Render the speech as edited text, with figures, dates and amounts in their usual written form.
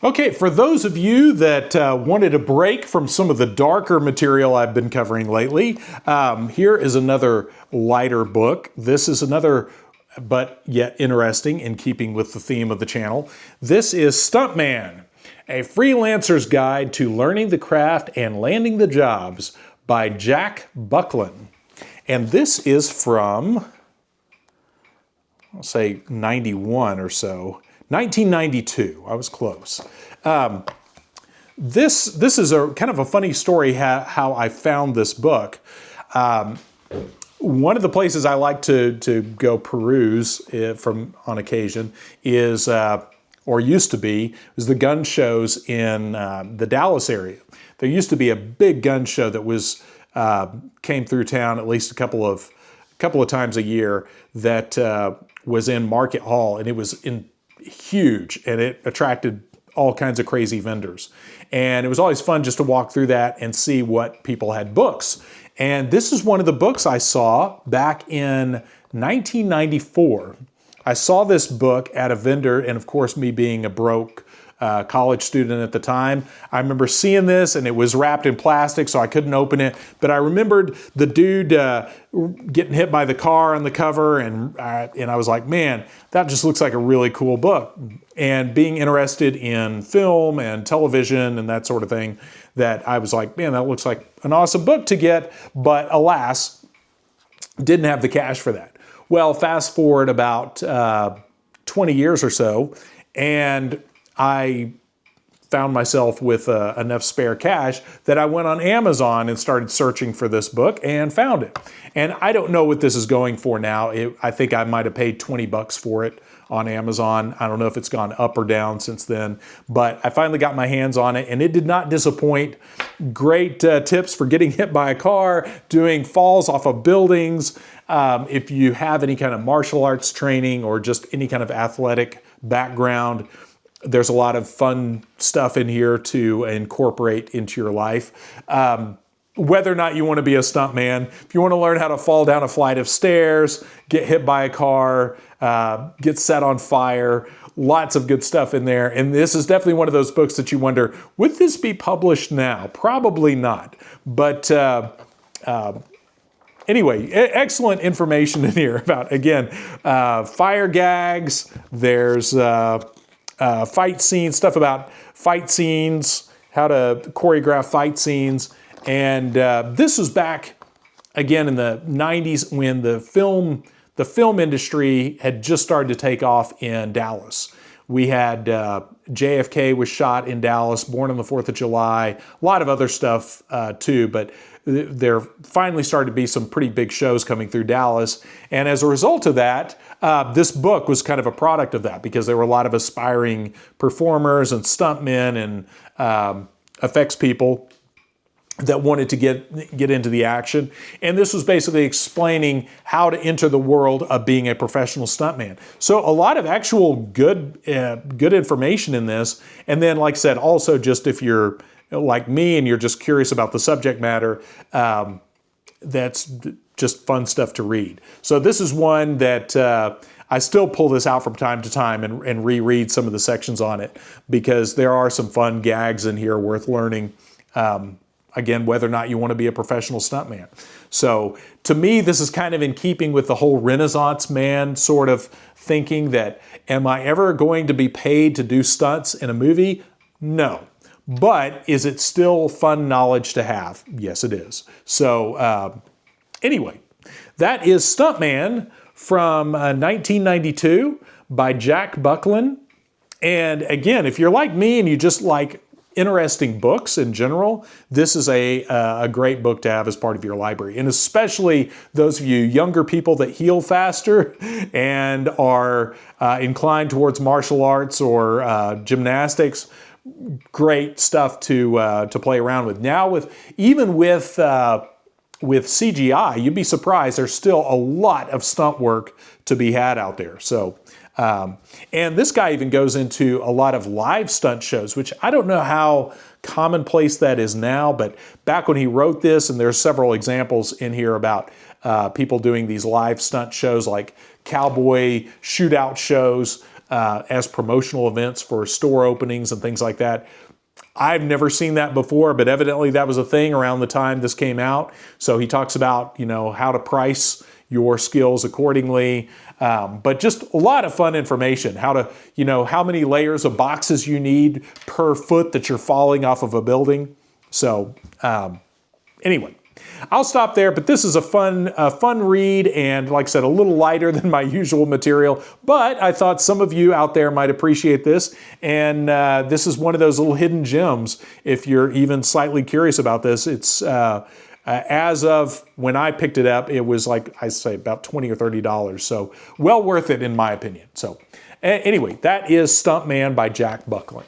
Okay, for those of you that wanted a break from some of the darker material I've been covering lately, here is another lighter book. This is another, but yet interesting in keeping with the theme of the channel. This is Stuntman, a freelancer's guide to learning the craft and landing the jobs by Jack Bucklin. And this is from, I'll say 91 or so. 1992, I was close. This is a kind of a funny story how I found this book. One of the places I like to go peruse from on occasion is, or used to be, was the gun shows in the Dallas area. There used to be a big gun show that was came through town at least a couple of times a year that was in Market Hall, and it was huge, and it attracted all kinds of crazy vendors. And it was always fun just to walk through that and see what people had books. And this is one of the books I saw back in 1994. I saw this book at a vendor, and of course, me being a broke college student at the time, I remember seeing this, and it was wrapped in plastic, so I couldn't open it. But I remembered the dude getting hit by the car on the cover, and I was like, man, that just looks like a really cool book. And being interested in film and television and that sort of thing, that I was like, man, that looks like an awesome book to get. But alas, didn't have the cash for that. Well, fast forward about 20 years or so, and I found myself with enough spare cash that I went on Amazon and started searching for this book and found it. And I don't know what this is going for now. I think I might have paid 20 bucks for it on Amazon. I don't know if it's gone up or down since then, but I finally got my hands on it, and it did not disappoint. Great tips for getting hit by a car, doing falls off of buildings. If you have any kind of martial arts training or just any kind of athletic background, there's a lot of fun stuff in here to incorporate into your life. Whether or not you want to be a stuntman, if you want to learn how to fall down a flight of stairs, get hit by a car, get set on fire, lots of good stuff in there. And this is definitely one of those books that you wonder, would this be published now? Probably not. But anyway, excellent information in here about, again, fire gags. There's fight scenes, stuff about fight scenes, how to choreograph fight scenes. And this was back, again, in the 90s when the film industry had just started to take off in Dallas. We had JFK was shot in Dallas, Born on the 4th of July, a lot of other stuff too, but there finally started to be some pretty big shows coming through Dallas. And as a result of that, this book was kind of a product of that, because there were a lot of aspiring performers and stuntmen and effects people that wanted to get into the action. And this was basically explaining how to enter the world of being a professional stuntman. So a lot of actual good information in this. And then, like I said, also just if you're like me and you're just curious about the subject matter, that's just fun stuff to read. So this is one that I still pull this out from time to time and reread some of the sections on it, because there are some fun gags in here worth learning. Again, whether or not you want to be a professional stuntman. So to me, this is kind of in keeping with the whole Renaissance man sort of thinking that, am I ever going to be paid to do stunts in a movie? No. But is it still fun knowledge to have? Yes, it is. So anyway, that is Stuntman from 1992 by Jack Bucklin. And again, if you're like me and you just like interesting books in general, this is a great book to have as part of your library. And especially those of you younger people that heal faster and are inclined towards martial arts or gymnastics, great stuff to play around with. Now, even with CGI, you'd be surprised, there's still a lot of stunt work to be had out there. So and this guy even goes into a lot of live stunt shows, which I don't know how commonplace that is now, but back when he wrote this, and there's several examples in here about people doing these live stunt shows like cowboy shootout shows. as promotional events for store openings and things like that. I've never seen that before, but evidently that was a thing around the time this came out. So he talks about, how to price your skills accordingly, but just a lot of fun information. How to, how many layers of boxes you need per foot that you're falling off of a building. So anyway, I'll stop there, but this is a fun read, and like I said, a little lighter than my usual material, but I thought some of you out there might appreciate this, and this is one of those little hidden gems. If you're even slightly curious about this, it's as of when I picked it up, it was like I say about $20 or $30, so well worth it in my opinion. So anyway, that is Stuntman by Jack Bucklin.